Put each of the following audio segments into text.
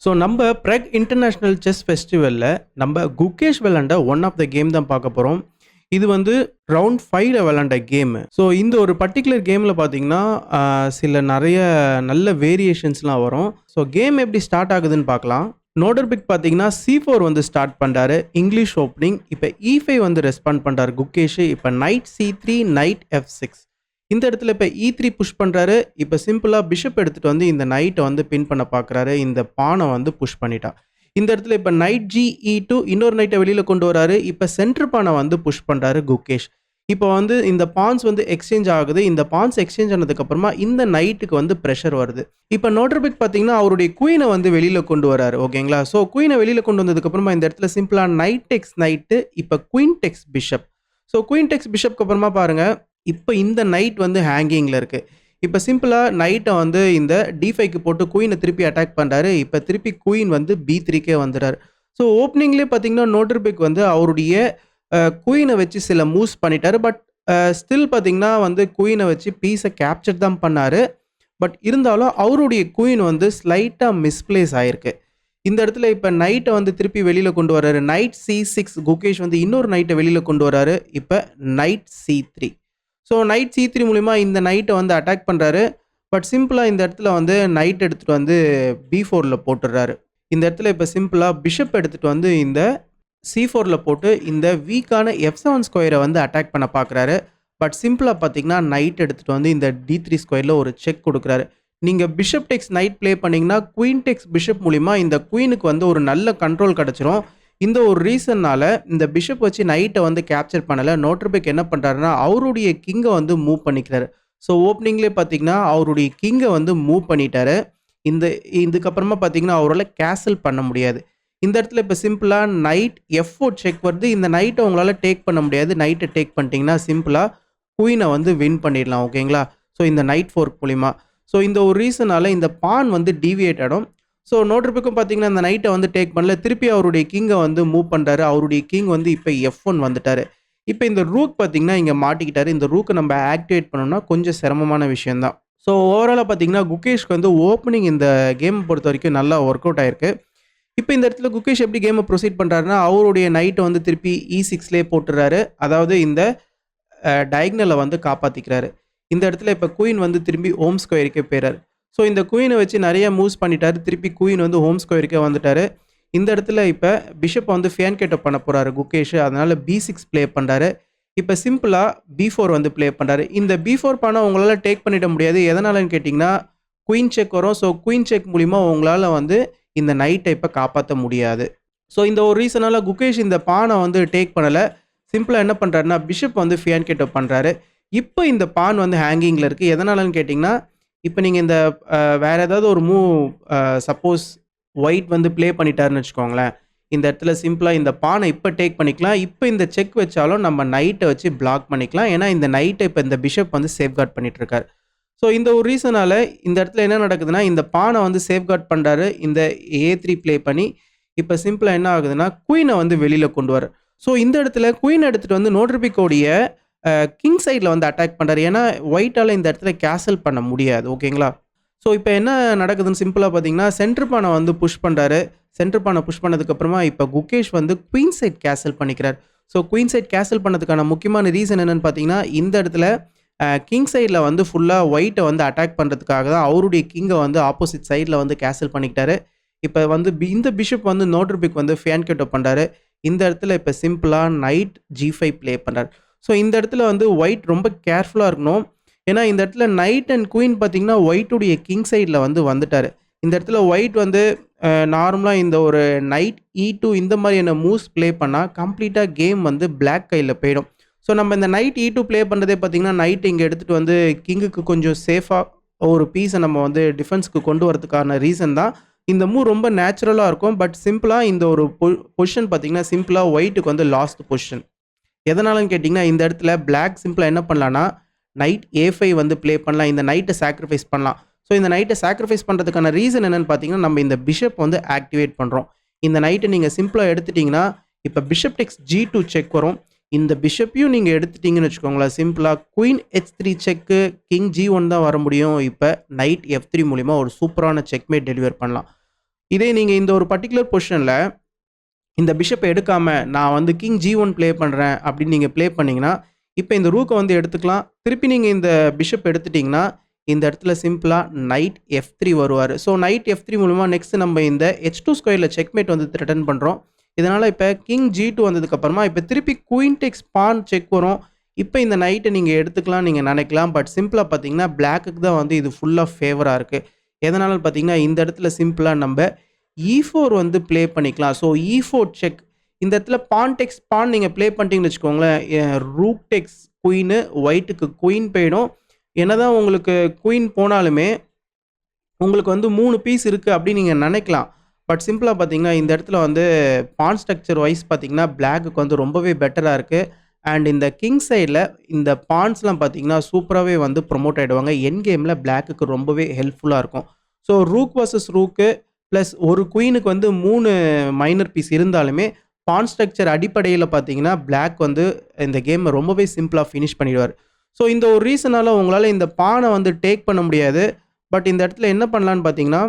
So நம்ம ப்ரெக் international chess ஃபெஸ்டிவலில் நம்ம குகேஷ் விளாண்ட ஒன் ஆஃப் த கேம் தான் பார்க்க போகிறோம். இது வந்து ரவுண்ட் 5ல விளாண்ட கேமு. ஸோ இந்த ஒரு பர்ட்டிகுலர் கேமில் பார்த்தீங்கன்னா சில நிறைய நல்ல வேரியேஷன்ஸ்லாம் வரும். ஸோ கேம் எப்படி ஸ்டார்ட் ஆகுதுன்னு பார்க்கலாம். நோடர்பிக் பார்த்தீங்கன்னா C4 வந்து ஸ்டார்ட் பண்ணுறாரு, இங்கிலீஷ் ஓப்பனிங். இப்போ E5 வந்து ரெஸ்பாண்ட் பண்ணுறாரு குகேஷ். இப்போ நைட் C3, நைட் F6. இந்த இடத்துல இப்போ E3 புஷ் பண்ணுறாரு. இப்போ சிம்பிளாக பிஷப் எடுத்துகிட்டு வந்து இந்த நைட்டை வந்து பின் பண்ண பார்க்குறாரு. இந்த பானை வந்து புஷ் பண்ணிட்டா. இந்த இடத்துல இப்போ நைட் GE2 இன்னொரு நைட்டை வெளியில் கொண்டு வராரு. இப்போ சென்டர் பானை வந்து புஷ் பண்ணுறாரு குகேஷ். இப்போ வந்து இந்த பான்ஸ் வந்து எக்ஸ்சேஞ்ச் ஆகுது. இந்த பான்ஸ் எக்ஸ்சேஞ்ச் ஆனதுக்கப்புறமா இந்த நைட்டுக்கு வந்து ப்ரெஷர் வருது. இப்போ நோடர்பிக் பார்த்தீங்கன்னா அவருடைய குயினை வந்து வெளியில் கொண்டு வராரு. ஓகேங்களா? ஸோ குயினை வெளியில் கொண்டு வந்ததுக்கப்புறமா இந்த இடத்துல சிம்பிளாக நைட் டெக்ஸ் நைட்டு, இப்போ queen takes bishop. So queen takes பிஷப்க்கு அப்புறமா பாருங்கள், இப்போ இந்த நைட் வந்து ஹேங்கிங்கில் இருக்குது. இப்போ சிம்பிளாக நைட்டை வந்து இந்த D5க்கு போட்டு குயினை திருப்பி அட்டாக் பண்ணுறாரு. இப்போ திருப்பி குயின் வந்து B3க்கே வந்துடுறாரு. ஸோ ஓப்பனிங்லேயே பார்த்தீங்கன்னா நோடர்பிக் வந்து அவருடைய குயினை வச்சு சில மூவ்ஸ் பண்ணிட்டாரு. பட் ஸ்டில் பார்த்தீங்கன்னா வந்து குயினை வச்சு பீஸை கேப்சர் தான் பண்ணார். பட் இருந்தாலும் அவருடைய குயின் வந்து ஸ்லைட்டாக மிஸ்பிளேஸ் ஆகிருக்கு. இந்த இடத்துல இப்போ நைட்டை வந்து திருப்பி வெளியில் கொண்டு வர்றாரு. நைட் C6 குகேஷ் வந்து இன்னொரு நைட்டை வெளியில் கொண்டு வராரு. இப்போ night C3. So night C3 மூலிமா இந்த நைட்டை வந்து அட்டாக் பண்ணுறாரு. பட் சிம்பிளாக இந்த இடத்துல வந்து நைட் எடுத்துகிட்டு வந்து B4ல் போட்டுடுறாரு. இந்த இடத்துல இப்போ சிம்பிளாக பிஷப் எடுத்துகிட்டு வந்து இந்த C4ல் போட்டு இந்த வீக்கான F7 ஸ்கொயரை வந்து அட்டாக் பண்ண பார்க்குறாரு. பட் சிம்பிளாக பார்த்தீங்கன்னா நைட் எடுத்துகிட்டு வந்து இந்த D3 ஸ்கொயரில் ஒரு செக் கொடுக்குறாரு. நீங்கள் பிஷப் டெக்ஸ் நைட் ப்ளே பண்ணிங்கன்னா குயின் டெக்ஸ் பிஷப் மூலிமா இந்த குயினுக்கு வந்து ஒரு நல்ல கண்ட்ரோல் கிடச்சிரும். இந்த ஒரு ரீசன்னால் இந்த பிஷப் வச்சு நைட்டை வந்து கேப்சர் பண்ணலை. நோடர்பிக் என்ன பண்ணுறாருன்னா அவருடைய கிங்கை வந்து மூவ் பண்ணிக்கிறாரு. ஸோ ஓப்பனிங்லேயே பார்த்தீங்கன்னா அவருடைய கிங்கை வந்து மூவ் பண்ணிட்டாரு. இதுக்கப்புறமா பார்த்தீங்கன்னா அவரால் கேசல் பண்ண முடியாது. இந்த இடத்துல இப்போ சிம்பிளாக நைட் F4 செக் வருது. இந்த நைட்டை உங்களால் டேக் பண்ண முடியாது. நைட்டை டேக் பண்ணிட்டீங்கன்னா சிம்பிளாக குயினை வந்து வின் பண்ணிடலாம். ஓகேங்களா? ஸோ இந்த நைட் ஃபோர்க் மூலிமா. ஸோ இந்த ஒரு ரீசனால் இந்த பான் வந்து டீவியேட் ஆகிடும். ஸோ நோடர்பிக்கும் பார்த்தீங்கன்னா இந்த நைட்டை வந்து டேக் பண்ணல. திருப்பி அவருடைய கிங்கை வந்து மூவ் பண்ணுறாரு. அவருடைய கிங் வந்து இப்போ F1 வந்துட்டார். இப்போ இந்த ரூக் பார்த்தீங்கன்னா இங்கே மாட்டிக்கிட்டாரு. இந்த ரூக்கை நம்ம ஆக்டிவேட் பண்ணோம்னா கொஞ்சம் சிரமமான விஷயந்தான். ஸோ ஓவராலாக பார்த்தீங்கன்னா குகேஷ்க்கு வந்து ஓப்பனிங் இந்த கேமை பொறுத்த வரைக்கும் நல்லா ஒர்க் அவுட் ஆயிருக்கு. இப்போ இந்த இடத்துல குகேஷ் எப்படி கேமை ப்ரொசீட் பண்ணுறாருன்னா அவருடைய நைட்டை வந்து திருப்பி E6லேயே போட்டுறாரு. அதாவது இந்த டயக்னலை வந்து காப்பாற்றிக்கிறாரு. இந்த இடத்துல இப்போ குயின் வந்து திரும்பி ஹோம் ஸ்கொயருக்கே போயிறாரு. ஸோ இந்த குயினை வச்சு நிறைய மூவ்ஸ் பண்ணிட்டாரு. திருப்பி குயின் வந்து ஹோம் ஸ்கொயருக்கே வந்துட்டார். இந்த இடத்துல இப்போ பிஷப் வந்து ஃபேன்கேட்டை பண்ண போகிறாரு குகேஷ். அதனால் B6 ப்ளே பண்ணுறாரு. இப்போ சிம்பிளாக B4 வந்து ப்ளே பண்ணுறாரு. இந்த B4 பண்ணால் உங்களால் டேக் பண்ணிட முடியாது. எதனாலன்னு கேட்டிங்கன்னா குயின் செக் வரும். ஸோ குயின் செக் மூலிமா உங்களால் வந்து இந்த நைட்டை இப்போ காப்பாற்ற முடியாது. ஸோ இந்த ஒரு ரீசனால் குகேஷ் இந்த பானை வந்து டேக் பண்ணலை. சிம்பிளாக என்ன பண்ணுறாருன்னா பிஷப் வந்து ஃபேன்கேட்டை பண்ணுறாரு. இப்போ இந்த பான் வந்து ஹேங்கிங்கில் இருக்குது. எதனாலன்னு கேட்டிங்கன்னா இப்போ நீங்கள் இந்த வேறு ஏதாவது ஒரு மூவ் சப்போஸ் ஒயிட் வந்து ப்ளே பண்ணிட்டாருன்னு வச்சுக்கோங்களேன். இந்த இடத்துல சிம்பிளாக இந்த பானை இப்போ டேக் பண்ணிக்கலாம். இப்போ இந்த செக் வச்சாலும் நம்ம நைட்டை வச்சு பிளாக் பண்ணிக்கலாம். ஏன்னா இந்த நைட்டை இப்போ இந்த பிஷப் வந்து சேஃப்கார்ட் பண்ணிகிட்ருக்காரு. ஸோ இந்த ஒரு ரீசனால் இந்த இடத்துல என்ன நடக்குதுன்னா இந்த பானை வந்து சேஃப்கார்ட் பண்ணுறாரு. இந்த A3 ப்ளே பண்ணி இப்போ சிம்பிளாக என்ன ஆகுதுன்னா குயினை வந்து வெளியில் கொண்டு வர. ஸோ இந்த இடத்துல குயின் எடுத்துகிட்டு வந்து நோடர்பிக்கோடைய கிங் சைடில் வந்து அட்டாக் பண்ணுறாரு. ஏன்னா ஒயிட்டால் இந்த இடத்துல கேசல் பண்ண முடியாது. ஓகேங்களா? ஸோ இப்போ என்ன நடக்குதுன்னு சிம்பிளாக பார்த்தீங்கன்னா சென்டர் பானை வந்து புஷ் பண்ணுறாரு. சென்டர் பானை புஷ் பண்ணதுக்கப்புறமா இப்போ குகேஷ் வந்து குயின் சைட் கேசல் பண்ணிக்கிறார். ஸோ குயின் சைட் கேசல் பண்ணதுக்கான முக்கியமான ரீசன் என்னென்னு பார்த்தீங்கன்னா இந்த இடத்துல கிங் சைடில் வந்து ஃபுல்லாக ஒயிட்டை வந்து அட்டாக் பண்ணுறதுக்காக தான் அவருடைய கிங்கை வந்து ஆப்போசிட் சைடில் வந்து கேசல் பண்ணிக்கிட்டாரு. இப்போ வந்து இந்த பிஷப் வந்து நோடர்பிக் வந்து ஃபேன்கேட்டோ பண்ணுறாரு. இந்த இடத்துல இப்போ சிம்பிளாக நைட் G5 ப்ளே பண்ணுறாரு. ஸோ இந்த இடத்துல வந்து ஒயிட் ரொம்ப கேர்ஃபுல்லாக இருக்கணும். ஏன்னா இந்த இடத்துல நைட் அண்ட் குயின் பார்த்தீங்கன்னா ஒயிட்டுடைய கிங் சைடில் வந்து வந்துட்டார். இந்த இடத்துல ஒயிட் வந்து நார்மலாக இந்த ஒரு நைட் E2 இந்த மாதிரியான மூவ்ஸ் ப்ளே பண்ணால் கம்ப்ளீட்டாக கேம் வந்து பிளாக் கையில் போயிடும். ஸோ நம்ம இந்த நைட் E2 ப்ளே பண்ணுறதே பார்த்தீங்கன்னா நைட் இங்கே எடுத்துகிட்டு வந்து கிங்குக்கு கொஞ்சம் சேஃபாக ஒரு பீஸை நம்ம வந்து டிஃபென்ஸ்க்கு கொண்டு வரதுக்கான ரீசன் தான். இந்த மூவ் ரொம்ப நேச்சுரலாக இருக்கும். பட் சிம்பிளாக இந்த ஒரு பொசிஷன் பார்த்தீங்கன்னா சிம்பிளாக ஒயிட்டுக்கு வந்து லாஸ்ட் பொசிஷன். எதனாலன்னு கேட்டிங்கன்னா இந்த இடத்துல பிளாக் சிம்பிளாக என்ன பண்ணலான்னா நைட் A5 வந்து ப்ளே பண்ணலாம். இந்த நைட்டை சாக்ரிஃபைஸ் பண்ணலாம். ஸோ இந்த நைட்டை சாக்ரிஃபைஸ் பண்ணுறதுக்கான ரீசன் என்னென்னு பார்த்தீங்கன்னா நம்ம இந்த பிஷப் வந்து ஆக்டிவேட் பண்ணுறோம். இந்த நைட்டை நீங்கள் சிம்பிளாக எடுத்துட்டிங்கன்னா இப்போ பிஷப் டெக்ஸ் G2 செக் வரும். இந்த பிஷப்பையும் நீங்கள் எடுத்துட்டிங்கன்னு வச்சுக்கோங்களேன். சிம்பிளாக குயின் H3 செக்கு, கிங் G1 தான் வர முடியும். இப்போ நைட் F3 மூலிமா ஒரு சூப்பரான செக்மேட் டெலிவர் பண்ணலாம். இதே நீங்கள் இந்த ஒரு பர்டிகுலர் பொசிஷனில் இந்த பிஷப்பை எடுக்காமல் நான் வந்து கிங் G1 ப்ளே பண்ணுறேன் அப்படின்னு நீங்கள் ப்ளே பண்ணிங்கன்னா இப்போ இந்த ரூக்கை வந்து எடுத்துக்கலாம். திருப்பி நீங்கள் இந்த பிஷப் எடுத்துட்டிங்கன்னா இந்த இடத்துல சிம்பிளாக நைட் F3 வருவார். ஸோ நைட் F3 மூலமாக நெக்ஸ்ட் நம்ம இந்த H2 ஸ்கொயரில் செக்மேட் வந்து ரிட்டர்ன் பண்ணுறோம். இதனால் இப்போ கிங் G2 வந்ததுக்கப்புறமா இப்போ திருப்பி குயின் டெக்ஸ் பான் செக் வரும். இப்போ இந்த நைட்டை நீங்கள் எடுத்துக்கலாம் நீங்கள் நினைக்கலாம். பட் சிம்பிளாக பார்த்தீங்கன்னா பிளாக்குக்கு தான் வந்து இது ஃபுல்லாக ஃபேவராக இருக்குது. எதனால பார்த்தீங்கன்னா இந்த இடத்துல சிம்பிளாக நம்ம E4 வந்து ப்ளே பண்ணிக்கலாம். ஸோ E4 செக் இந்த இடத்துல பான் டெக்ஸ் பான் நீங்கள் ப்ளே பண்ணிட்டீங்கன்னு வச்சுக்கோங்களேன், ரூக் டெக்ஸ் குயின்னு ஒயிட்டுக்கு குயின் போயிடும். என்னதான் உங்களுக்கு குயின் போனாலுமே உங்களுக்கு வந்து 3 பீஸ் இருக்குது அப்படின்னு நீங்கள் நினைக்கலாம். பட் சிம்பிளாக பார்த்தீங்கன்னா இந்த இடத்துல வந்து பான் ஸ்ட்ரக்சர் வைஸ் பார்த்தீங்கன்னா பிளாக்குக்கு வந்து ரொம்பவே பெட்டராக இருக்குது. அண்ட் இந்த கிங் சைடில் இந்த பான்ஸ்லாம் பார்த்தீங்கன்னா சூப்பராகவே வந்து ப்ரொமோட் ஆகிடுவாங்க. என் கேமில் பிளாக்குக்கு ரொம்பவே ஹெல்ப்ஃபுல்லாக இருக்கும். So rook versus rook plus ஒரு குயினுக்கு வந்து 3 மைனர் பீஸ் இருந்தாலுமே பான் ஸ்ட்ரக்சர் அடிப்படையில் பார்த்தீங்கன்னா பிளாக் வந்து இந்த கேமை ரொம்பவே சிம்பிளாக ஃபினிஷ் பண்ணிடுவார். ஸோ இந்த ஒரு ரீசனால் உங்களால் இந்த பானை வந்து டேக் பண்ண முடியாது. பட் இந்த இடத்துல என்ன பண்ணலான்னு பார்த்தீங்கன்னா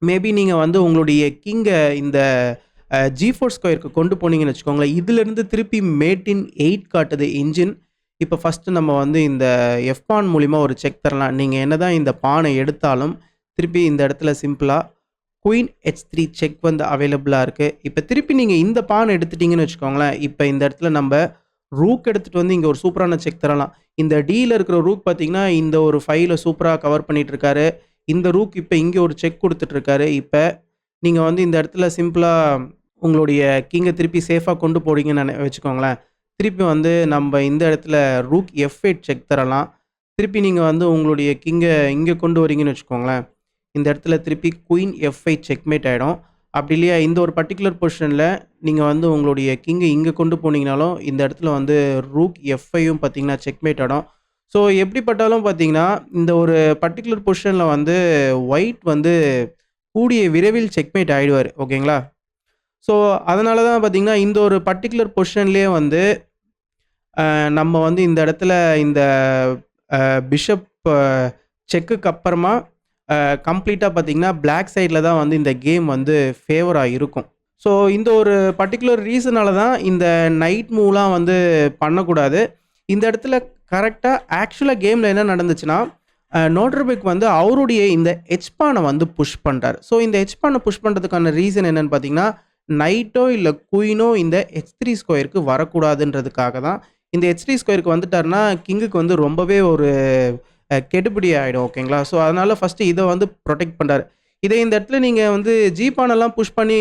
மேபி நீங்கள் வந்து உங்களுடைய கிங்கை இந்த G4 ஸ்கொயருக்கு கொண்டு போனீங்கன்னு வச்சுக்கோங்களேன். இதிலிருந்து திருப்பி மேட்டின் 8 காட்டுது இன்ஜின். இப்போ ஃபஸ்ட்டு நம்ம வந்து இந்த எஃப் பான் மூலிமா ஒரு செக் தரலாம். நீங்கள் என்ன தான் இந்த பானை எடுத்தாலும் திருப்பி இந்த இடத்துல சிம்பிளாக குயின் H3 செக் வந்து அவைலபிளாக இருக்குது. இப்போ திருப்பி நீங்கள் இந்த பானை எடுத்துட்டிங்கன்னு வச்சுக்கோங்களேன். இப்போ இந்த இடத்துல நம்ம ரூக் எடுத்துகிட்டு வந்து இங்கே ஒரு சூப்பரான செக் தரலாம். இந்த டீயில் இருக்கிற ரூக் பார்த்தீங்கன்னா இந்த ஒரு ஃபைலை சூப்பராக கவர் பண்ணிகிட்டு இருக்காரு. இந்த ரூக் இப்போ இங்கே ஒரு செக் கொடுத்துட்ருக்காரு. இப்போ நீங்கள் வந்து இந்த இடத்துல சிம்பிளாக உங்களுடைய கிங்கை திருப்பி சேஃபாக கொண்டு போறீங்கன்னு வச்சுக்கோங்களேன். திருப்பி வந்து நம்ம இந்த இடத்துல ரூக் F8 செக் தரலாம். திருப்பி நீங்கள் வந்து உங்களுடைய கிங்கை இங்கே கொண்டு வரீங்கன்னு வச்சுக்கோங்களேன். இந்த இடத்துல திருப்பி குயின் F5 செக்மேட் ஆகிடும். அப்படி இல்லையா இந்த ஒரு பர்டிகுலர் பொசிஷனில் நீங்கள் வந்து உங்களுடைய கிங்கை இங்கே கொண்டு போனீங்கனாலும் இந்த இடத்துல வந்து ரூக் F5யும் பார்த்தீங்கன்னா செக்மேட் ஆகிடும். ஸோ எப்படிப்பட்டாலும் பார்த்தீங்கன்னா இந்த ஒரு பர்டிகுலர் பொசிஷனில் வந்து ஒயிட் வந்து கூடிய விரைவில் செக்மேட் ஆகிடுவார். ஓகேங்களா? ஸோ அதனால தான் பார்த்தீங்கன்னா இந்த ஒரு பர்டிகுலர் பொசிஷன்லேயே வந்து நம்ம வந்து இந்த இடத்துல இந்த பிஷப் செக்குக்கு அப்புறமா கம்ப்ளீட்டாக பார்த்தீங்கன்னா பிளாக் சைடில் தான் வந்து இந்த கேம் வந்து ஃபேவராக இருக்கும். ஸோ இந்த ஒரு பர்டிகுலர் ரீசனால தான் இந்த நைட் மூவ்லாம் வந்து பண்ணக்கூடாது. இந்த இடத்துல கரெக்டாக ஆக்சுவலாக கேமில் என்ன நடந்துச்சுன்னா நோட்ரபெக் வந்து அவருடைய இந்த ஹெச்பானை வந்து புஷ் பண்ணுறாரு. ஸோ இந்த ஹெச்பானை புஷ் பண்ணுறதுக்கான ரீசன் என்னென்னு பார்த்தீங்கன்னா நைட்டோ இல்லை குயினோ இந்த H3 ஸ்கொயருக்கு வரக்கூடாதுன்றதுக்காக தான். இந்த H3 ஸ்கொயருக்கு வந்துட்டாருன்னா கிங்குக்கு வந்து ரொம்பவே ஒரு கெடுபிடி ஆகிடும். ஓகேங்களா? ஸோ அதனால் ஃபஸ்ட்டு இதை வந்து ப்ரொடெக்ட் பண்ணுறாரு. இதே இந்த இடத்துல நீங்கள் வந்து ஜிபானெல்லாம் புஷ் பண்ணி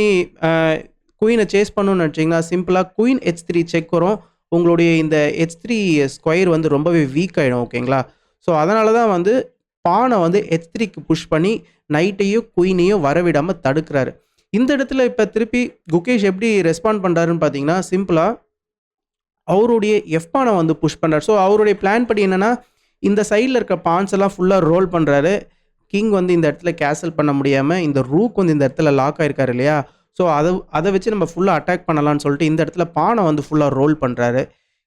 குயினை சேஸ் பண்ணணும்னு நினச்சிங்கன்னா சிம்பிளாக குயின் H3 செக் வரும். உங்களுடைய இந்த H3 ஸ்கொயர் வந்து ரொம்பவே வீக் ஆகிடும். ஓகேங்களா? ஸோ அதனால தான் வந்து பானை வந்து H3க்கு புஷ் பண்ணி நைட்டையும் குயினையும் வரவிடாமல் தடுக்கிறாரு. இந்த இடத்துல இப்போ திருப்பி குகேஷ் எப்படி ரெஸ்பாண்ட் பண்ணுறாருன்னு பார்த்தீங்கன்னா சிம்பிளாக அவருடைய எஃப் பானை வந்து புஷ் பண்ணுறாரு. ஸோ அவருடைய பிளான் படி என்னென்னா இந்த சைடில் இருக்க பான்ஸ் எல்லாம் ஃபுல்லாக ரோல் பண்ணுறாரு. கிங் வந்து இந்த இடத்துல கேன்சல் பண்ண முடியாமல் இந்த ரூக் வந்து இந்த இடத்துல லாக் ஆகிருக்காரு இல்லையா? ஸோ அதை வச்சு நம்ம ஃபுல்லாக அட்டாக் பண்ணலான்னு சொல்லிட்டு இந்த இடத்துல பானை வந்து ஃபுல்லாக ரோல் பண்ணுறாரு.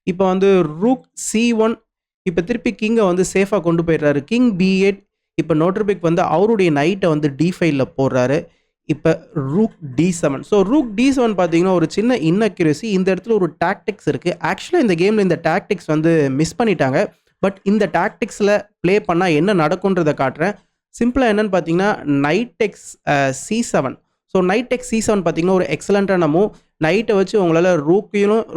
இப்போ வந்து ரூக் C1 இப்போ திருப்பி கிங்கை வந்து சேஃபாக கொண்டு போயிடுறாரு. கிங் B8 இப்போ நோட்ரபெக் வந்து அவருடைய நைட்டை வந்து D5ல போடுறாரு. இப்போ rook D7. So rook D7 பார்த்தீங்கன்னா ஒரு சின்ன இன்அக்யூரசி. இந்த இடத்துல ஒரு டாக்டிக்ஸ் இருக்குது. ஆக்சுவலாக இந்த கேமில் இந்த டாக்டிக்ஸ் வந்து மிஸ் பண்ணிட்டாங்க. பட் இந்த டாக்டிக்ஸில் ப்ளே பண்ணால் என்ன நடக்குன்றதை காட்டுறேன். சிம்பிளாக என்னென்னு பார்த்தீங்கன்னா நைட் டெக்ஸ் C7. ஸோ நைட் டெக்ஸ் C7 பார்த்தீங்கன்னா ஒரு எக்ஸலண்ட்டான மூவ். நைட்டை வச்சு உங்களால்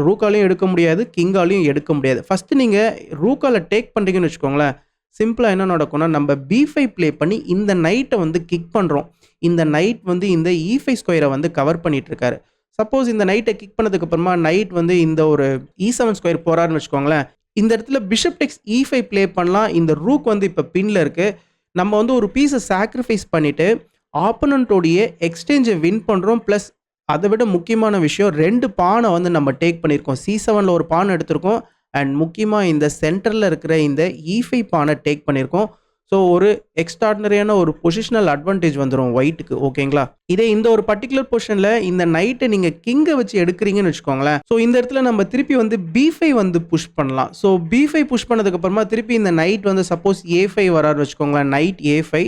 ரூக்காலையும் எடுக்க முடியாது, கிங்காலையும் எடுக்க முடியாது. ஃபஸ்ட்டு நீங்கள் ரூக்கால டேக் பண்ணுறீங்கன்னு வச்சுக்கோங்களேன். சிம்பிளாக என்ன நடக்கும்னா நம்ம B5 ப்ளே பண்ணி இந்த நைட்டை வந்து கிக் பண்ணுறோம். இந்த நைட் வந்து இந்த E5 ஸ்கொயரை வந்து கவர் பண்ணிட்டு இருக்காரு. சப்போஸ் இந்த நைட்டை கிக் பண்ணதுக்கு அப்புறமா நைட் வந்து இந்த ஒரு E7 ஸ்கொயர் போறாருன்னு வச்சுக்கோங்களேன். இந்த இடத்துல பிஷப் டெக்ஸ் E5 ப்ளே பண்ணலாம். இந்த ரூக் வந்து இப்போ பின்ல இருக்கு. நம்ம வந்து ஒரு பீஸை சாக்ரிஃபைஸ் பண்ணிட்டு ஆப்போனன்ட்டோடைய எக்ஸ்சேஞ்சை வின் பண்ணுறோம். ப்ளஸ் அதை விட முக்கியமான விஷயம் 2 பானை வந்து நம்ம டேக் பண்ணியிருக்கோம். C7ல ஒரு பானை எடுத்திருக்கோம். அண்ட் முக்கியமாக இந்த சென்டரில் இருக்கிற இந்த E5 பானை டேக் பண்ணியிருக்கோம். ஸோ ஒரு எக்ஸ்ட்ராடினரியான ஒரு பொசிஷனல் அட்வான்டேஜ் வந்துடும் ஒயிட்டுக்கு. ஓகேங்களா? இதே இந்த ஒரு பர்டிகுலர் பொசிஷனில் இந்த நைட்டை நீங்கள் கிங்கை வச்சு எடுக்கிறீங்கன்னு வச்சுக்கோங்களேன். ஸோ இந்த இடத்துல நம்ம திருப்பி வந்து B5 வந்து புஷ் பண்ணலாம். ஸோ B5 புஷ் பண்ணதுக்கப்புறமா திருப்பி இந்த நைட் வந்து சப்போஸ் A5 வராரு வச்சுக்கோங்களேன். நைட் A5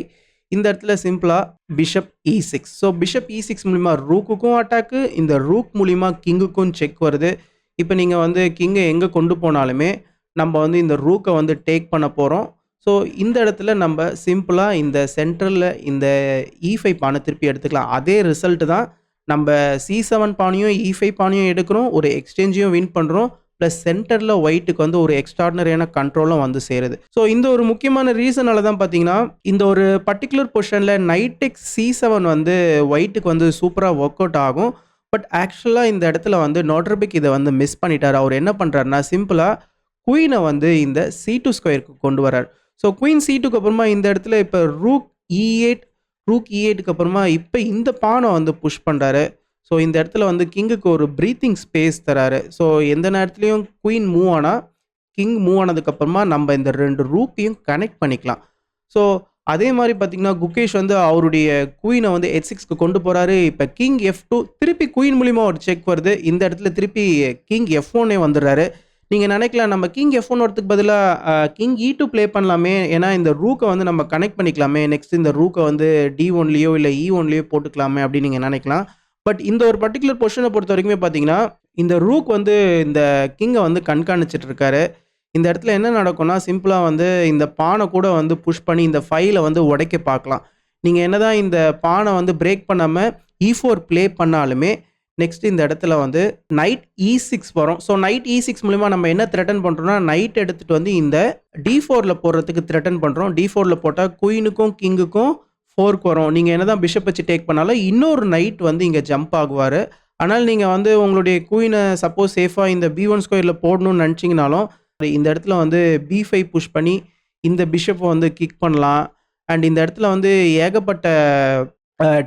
இந்த இடத்துல சிம்பிளா bishop E6. So bishop E6 மூலிமா ரூக்குக்கும் அட்டாக்கு, இந்த ரூக் மூலிமா கிங்குக்கும் செக் வருது. இப்போ நீங்கள் வந்து கிங்கை எங்கே கொண்டு போனாலுமே நம்ம வந்து இந்த ரூக்கை வந்து டேக் பண்ண போகிறோம். ஸோ இந்த இடத்துல நம்ம சிம்பிளாக இந்த சென்ட்ரலில் இந்த E5 பானை திருப்பி எடுத்துக்கலாம். அதே ரிசல்ட் தான் நம்ம C7 பானையும் E5 பானையும் எடுக்கிறோம், ஒரு எக்ஸ்சேஞ்சையும் வின் பண்ணுறோம், ப்ளஸ் சென்டரில் ஒயிட்டுக்கு வந்து ஒரு எக்ஸ்ட்ராடினரியான கண்ட்ரோலும் வந்து சேருது. ஸோ இந்த ஒரு முக்கியமான ரீசனால தான் பார்த்தீங்கன்னா இந்த ஒரு பர்டிகுலர் பொசிஷனில் நைட் டெக் C7 வந்து ஒயிட்டுக்கு வந்து சூப்பராக ஒர்க் அவுட் ஆகும். பட் ஆக்சுவலாக இந்த இடத்துல வந்து நோட்ரபிக் இதை வந்து மிஸ் பண்ணிட்டார். அவர் என்ன பண்ணுறாருனா சிம்பிளாக குயினை வந்து இந்த C2 ஸ்கொயருக்கு கொண்டு வரார். ஸோ குயின் C2க்கு அப்புறமா இந்த இடத்துல இப்போ ரூக் E8க்கு அப்புறமா இப்போ இந்த பானை வந்து புஷ் பண்ணுறாரு. ஸோ இந்த இடத்துல வந்து கிங்குக்கு ஒரு ப்ரீத்திங் ஸ்பேஸ் தராரு. ஸோ எந்த நேரத்துலையும் குயின் மூவ் ஆனால் கிங் மூவ் ஆனதுக்கப்புறமா நம்ம இந்த 2 ரூக்கையும் கனெக்ட் பண்ணிக்கலாம். ஸோ அதே மாதிரி பார்த்தீங்கன்னா குகேஷ் வந்து அவருடைய குயினை வந்து H6க்கு கொண்டு போகிறாரு. இப்போ கிங் F2 திருப்பி குயின் மூலிமா ஒரு செக் வருது. இந்த இடத்துல திருப்பி கிங் F1 வந்துடுறாரு. நீங்கள் நினைக்கலாம் நம்ம கிங் F1 வரதுக்கு பதிலாக கிங் E2 ப்ளே பண்ணலாமே, ஏன்னா இந்த ரூக்கை வந்து நம்ம கனெக்ட் பண்ணிக்கலாமே, நெக்ஸ்ட் இந்த ரூக்கை வந்து D1லேயோ இல்லை E1லேயோ போட்டுக்கலாமே அப்படின்னு நீங்கள் நினைக்கலாம். பட் இந்த ஒரு பர்டிகுலர் பொசிஷனை பொறுத்த வரைக்குமே பார்த்தீங்கன்னா இந்த ரூக் வந்து இந்த கிங்கை வந்து கண்காணிச்சிட்டு இருக்காரு. இந்த இடத்துல என்ன நடக்கும்னா சிம்பிளாக வந்து இந்த பானை கூட வந்து புஷ் பண்ணி இந்த ஃபைலை வந்து உடைக்க பார்க்கலாம். நீங்கள் என்னதான் இந்த பானை வந்து பிரேக் பண்ணாமல் E4 ப்ளே பண்ணாலுமே நெக்ஸ்ட் இந்த இடத்துல வந்து நைட் E6 வரும். ஸோ நைட் E6 மூலிமா நம்ம என்ன த்ரெட்டன் பண்ணுறோம்னா நைட் எடுத்துகிட்டு வந்து இந்த D4ல் போடுறதுக்கு த்ரெட்டன் பண்ணுறோம். D4ல் போட்டால் குயினுக்கும் கிங்குக்கும் 4க்கு வரும். நீங்கள் என்ன தான் பிஷப் வச்சு டேக் பண்ணாலும் இன்னொரு நைட் வந்து இங்கே ஜம்ப் ஆகுவார். ஆனால் நீங்கள் வந்து உங்களுடைய குயினை சப்போஸ் சேஃபாக இந்த B1 ஸ்கொயரில் போடணும்னு நினச்சிங்கனாலும் இந்த இடத்துல வந்து B5 புஷ் பண்ணி இந்த பிஷப்பை வந்து கிக் பண்ணலாம். அண்ட் இந்த இடத்துல வந்து ஏகப்பட்ட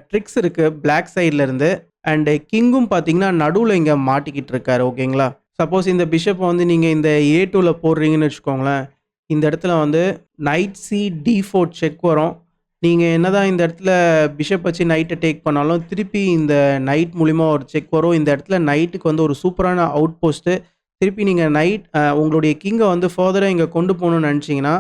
ட்ரிக்ஸ் இருக்குது பிளாக் சைட்லேருந்து. அண்டு கிங்கும் பார்த்தீங்கன்னா நடுவில் இங்கே மாட்டிக்கிட்டு இருக்காரு. ஓகேங்களா, சப்போஸ் இந்த பிஷப்பை வந்து நீங்கள் இந்த A2ல் போடுறீங்கன்னு வச்சுக்கோங்களேன், இந்த இடத்துல வந்து நைட் D4 செக் வரும். நீங்கள் என்ன தான் இந்த இடத்துல பிஷப் வச்சு நைட்டை டேக் பண்ணாலும் திருப்பி இந்த நைட் மூலிமா ஒரு செக் வரும். இந்த இடத்துல நைட்டுக்கு வந்து ஒரு சூப்பரான அவுட் போஸ்ட்டு. திருப்பி நீங்கள் நைட் உங்களுடைய கிங்கை வந்து ஃபர்தராக இங்கே கொண்டு போகணுன்னு நினச்சிங்கன்னா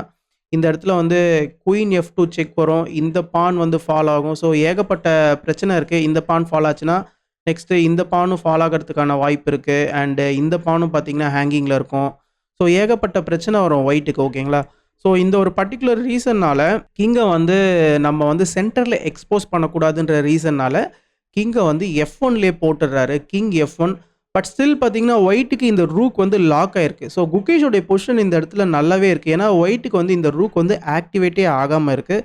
இந்த இடத்துல வந்து குயின் F2 செக் வரும். இந்த பான் வந்து ஃபால் ஆகும். ஸோ ஏகப்பட்ட பிரச்சனை இருக்குது. இந்த பான் ஃபால் ஆச்சுன்னா நெக்ஸ்ட்டு இந்த பானும் ஃபால் ஆகிறதுக்கான வாய்ப்பு இருக்குது. அண்டு இந்த பானும் பார்த்திங்கன்னா ஹேங்கிங்கில் இருக்கும். ஸோ ஏகப்பட்ட பிரச்சனை வரும் ஒயிட்டுக்கு. ஓகேங்களா, ஸோ இந்த ஒரு பர்டிகுலர் ரீசன்னால் கிங்கை வந்து நம்ம வந்து சென்டரில் எக்ஸ்போஸ் பண்ணக்கூடாதுன்ற ரீசன்னால் கிங்கை வந்து F1லேயே போட்டுடுறாரு. King F1. பட் ஸ்டில் பார்த்தீங்கன்னா ஒயிட்டுக்கு இந்த ரூக் வந்து லாக் ஆயிருக்கு. ஸோ குகேஷோடைய பொசிஷன் இந்த இடத்துல நல்லாவே இருக்குது. ஏன்னா ஒயிட்டுக்கு வந்து இந்த ரூக் வந்து ஆக்டிவேட்டே ஆகாமல் இருக்குது.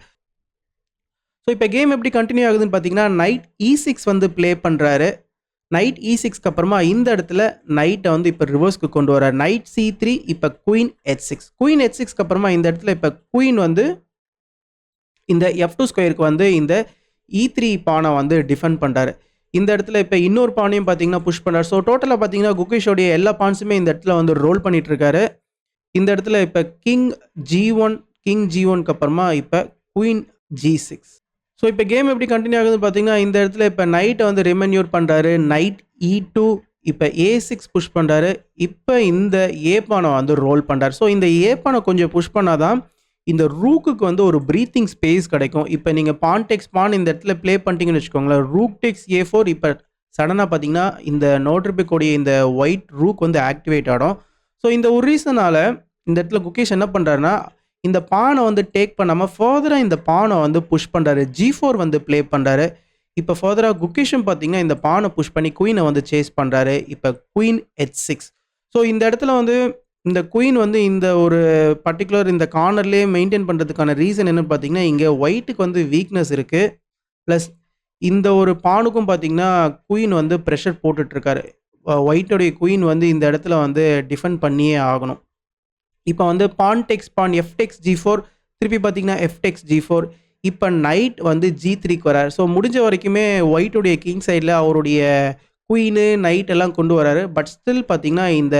ஸோ இப்போ கேம் எப்படி கண்டினியூ ஆகுதுன்னு பார்த்தீங்கன்னா நைட் E6 வந்து ப்ளே பண்ணுறாரு. நைட் E6க்கு அப்புறமா இந்த இடத்துல நைட்டை வந்து இப்போ ரிவர்ஸ்க்கு கொண்டு வரார். நைட் C3, இப்போ குயின் H6. குயின் H6க்கு அப்புறமா இந்த இடத்துல இப்போ குயின் வந்து இந்த F2 ஸ்கொயருக்கு வந்து இந்த E3 பானை வந்து டிஃபெண்ட் பண்ணுறாரு. இந்த இடத்துல இப்போ இன்னொரு பானையும் பார்த்தீங்கன்னா புஷ் பண்ணுறாரு. ஸோ டோட்டலாக பார்த்தீங்கன்னா குகேஷோடைய எல்லா பான்ஸுமே இந்த இடத்துல வந்து ரோல் பண்ணிட்டு இருக்காரு. இந்த இடத்துல இப்போ கிங் G1க்கு அப்புறமா இப்போ குயின் G6. ஸோ இப்போ கேம் எப்படி கண்டினியூ ஆகுதுன்னு பார்த்தீங்கன்னா இந்த இடத்துல இப்போ நைட்டை வந்து ரிமென்யூர் பண்ணுறாரு. நைட் E2, இப்போ A6 புஷ் பண்ணுறாரு. இப்போ இந்த ஏ பானை வந்து ரோல் பண்ணுறாரு. ஸோ இந்த ஏ பானை கொஞ்சம் புஷ் பண்ணாதான் இந்த ரூக்குக்கு வந்து ஒரு ப்ரீத்திங் ஸ்பேஸ் கிடைக்கும். இப்போ நீங்கள் பான் டெக்ஸ் பான் இந்த இடத்துல ப்ளே பண்ணிட்டீங்கன்னு வச்சுக்கோங்களேன், ரூக் டெக்ஸ் A4. இப்போ சடனாக பார்த்தீங்கன்னா இந்த நோட்ரிபிக்கோடைய இந்த ஒயிட் ரூக் வந்து ஆக்டிவேட் ஆகிடும். ஸோ இந்த ஒரு ரீசனால் இந்த இடத்துல குகேஷ் என்ன பண்ணுறாருன்னா இந்த பானை வந்து டேக் பண்ணாமல் ஃபர்தராக இந்த பானை வந்து புஷ் பண்ணுறாரு. G4 வந்து ப்ளே பண்ணுறாரு. இப்போ ஃபர்தராக குகேஷும் பார்த்தீங்கன்னா இந்த பானை புஷ் பண்ணி குயினை வந்து சேஸ் பண்ணுறாரு. இப்போ குயின் H6. ஸோ இந்த இடத்துல வந்து இந்த குயின் வந்து இந்த ஒரு பர்டிகுலர் இந்த கார்னர்லேயே மெயின்டைன் பண்ணுறதுக்கான ரீசன் என்னன்னு பார்த்தீங்கன்னா இங்கே ஒயிட்டுக்கு வந்து வீக்னஸ் இருக்குது. ப்ளஸ் இந்த ஒரு பானுக்கும் பார்த்தீங்கன்னா குயின் வந்து ப்ரெஷர் போட்டுட்ருக்காரு. ஒயிட்டோடைய குயின் வந்து இந்த இடத்துல வந்து டிஃபெண்ட் பண்ணியே ஆகணும். இப்போ வந்து பான் டெக்ஸ் பான் F-டெக்ஸ் G4, திருப்பி பார்த்தீங்கன்னா F-டெக்ஸ் G4. இப்போ நைட் வந்து G3க்கு வராரு. ஸோ முடிஞ்ச வரைக்குமே ஒயிட்டுடைய கிங் சைடில் அவருடைய குயின் நைட் எல்லாம் கொண்டு வராரு. பட் ஸ்டில் பார்த்தீங்கன்னா இந்த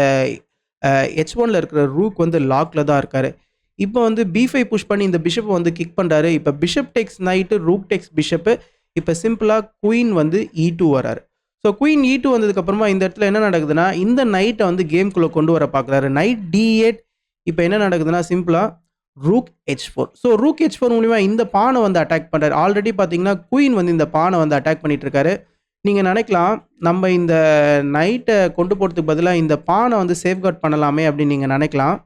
H1ல் இருக்கிற ரூக் வந்து லாக்கில் தான் இருக்கார். இப்போ வந்து B5 புஷ் பண்ணி இந்த பிஷப்பை வந்து கிக் பண்ணுறாரு. இப்போ பிஷப் டெக்ஸ் நைட்டு, ரூக் டெக்ஸ் பிஷப்பு. இப்போ சிம்பிளாக குயின் வந்து E2 வராரு. ஸோ குயின் E2 வந்ததுக்கப்புறமா இந்த இடத்துல என்ன நடக்குதுன்னா இந்த நைட்டை வந்து கேம்குள்ளே கொண்டு வர பார்க்குறாரு. Night D8. இப்போ என்ன நடக்குதுன்னா சிம்பிளாக rook H4. So rook H4 மூலிமா இந்த பானை வந்து அட்டாக் பண்ணுறாரு. ஆல்ரெடி பார்த்தீங்கன்னா குயின் வந்து இந்த பானை வந்து அட்டாக் பண்ணிட்டு இருக்காரு. நீங்கள் நினைக்கலாம் நம்ம இந்த நைட்டை கொண்டு போகிறதுக்கு பதிலாக இந்த பானை வந்து சேஃப்கார்ட் பண்ணலாமே அப்படின்னு நீங்கள் நினைக்கலாம்.